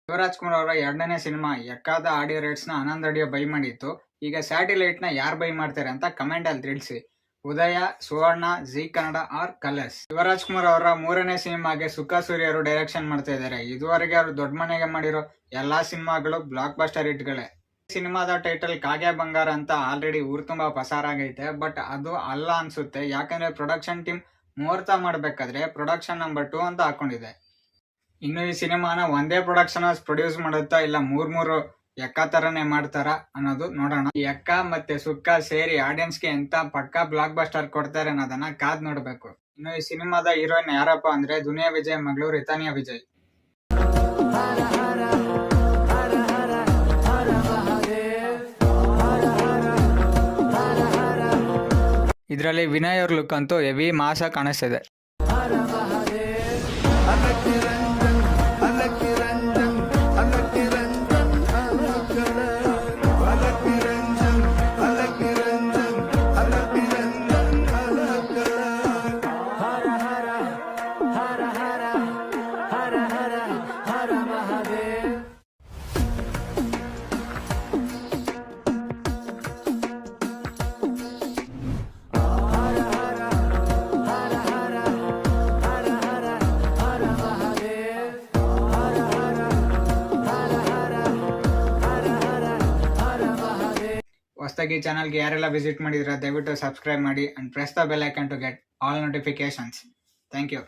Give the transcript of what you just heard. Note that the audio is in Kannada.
ಶಿವರಾಜ್ ಕುಮಾರ್ ಅವರ 2ನೇ ಸಿನಿಮಾ ಎಕ್ಕಾದ ಆಡಿಯೋ ರೈಟ್ಸ್ ನ ಆನಂದ್ ಆಡಿಯೋ ಬೈ ಮಾಡಿತ್ತು. ಈಗ ಸ್ಯಾಟಿಲೈಟ್ ನ ಯಾರು ಬೈ ಮಾಡ್ತಾರೆ ಅಂತ ಕಮೆಂಟ್ ಅಲ್ಲಿ ತಿಳಿಸಿ. ಉದಯ, ಸುವರ್ಣ, ಜಿ ಕನ್ನಡ ಆರ್ ಕಲರ್ಸ್. ಶಿವರಾಜ್ ಕುಮಾರ್ ಅವರ 3ನೇ ಸಿನಿಮಾಗೆ ಸುಖ ಸೂರ್ಯ ಅವರು ಡೈರೆಕ್ಷನ್ ಮಾಡ್ತಾ ಇದ್ದಾರೆ. ಇದುವರೆಗೆ ಅವರು ದೊಡ್ಡ ಮನೆಗೆ ಮಾಡಿರೋ ಎಲ್ಲಾ ಸಿನಿಮಾಗಳು ಬ್ಲಾಕ್ ಬಸ್ಟರ್ ಹಿಟ್ಗಳೇ. ಸಿನಿಮಾದ ಟೈಟಲ್ ಕಾಗೆ ಬಂಗಾರ ಅಂತ ಆಲ್ರೆಡಿ ಊರ್ ತುಂಬಾ ಪಸಾರಾಗೈತೆ. ಬಟ್ ಅದು ಅಲ್ಲ ಅನ್ಸುತ್ತೆ, ಯಾಕಂದ್ರೆ ಪ್ರೊಡಕ್ಷನ್ ಟೀಮ್ ಮುಹೂರ್ತ ಮಾಡ್ಬೇಕಾದ್ರೆ ಪ್ರೊಡಕ್ಷನ್ ನಂಬರ್ 2 ಅಂತ ಹಾಕೊಂಡಿದೆ. ಇನ್ನು ಈ ಸಿನಿಮಾನ ಒಂದೇ ಪ್ರೊಡಕ್ಷನ್ ಹೌಸ್ ಪ್ರೊಡ್ಯೂಸ್ ಮಾಡುತ್ತಾ ಇಲ್ಲ ಮೂರು ಎಕ್ಕ ತರನೇ ಮಾಡ್ತಾರ ಅನ್ನೋದು ನೋಡೋಣ. ಈ ಎಕ್ಕ ಮತ್ತೆ ಸುಕ್ಕ ಸೇರಿ ಆಡಿಯನ್ಸ್ಗೆ ಎಂತ ಪಕ್ಕಾ ಬ್ಲಾಕ್ ಬಸ್ಟರ್ ಕೊಡ್ತಾರೆ ಅನ್ನೋದನ್ನ ಕಾದ್ ನೋಡ್ಬೇಕು. ಇನ್ನು ಈ ಸಿನಿಮಾದ ಹೀರೋಯಿನ್ ಯಾರಪ್ಪ ಅಂದ್ರೆ ದುನಿಯಾ ವಿಜಯ್ ಮಗಳು ರಿತಾನಿಯಾ ವಿಜಯ್. ಇದರಲ್ಲಿ ವಿನಯ್ ಅವ್ರ ಲುಕ್ ಅಂತೂ ಹೆವಿ ಮಾಸ ಕಾಣಿಸ್ತಿದೆ. ಹೊಸದಾಗಿ ಚಾನಲ್ಗೆ ಯಾರೆಲ್ಲ ವಿಸಿಟ್ ಮಾಡಿದ್ರೆ ದಯವಿಟ್ಟು ಸಬ್ಸ್ಕ್ರೈಬ್ ಮಾಡಿ and press the bell icon to get all notifications. Thank you.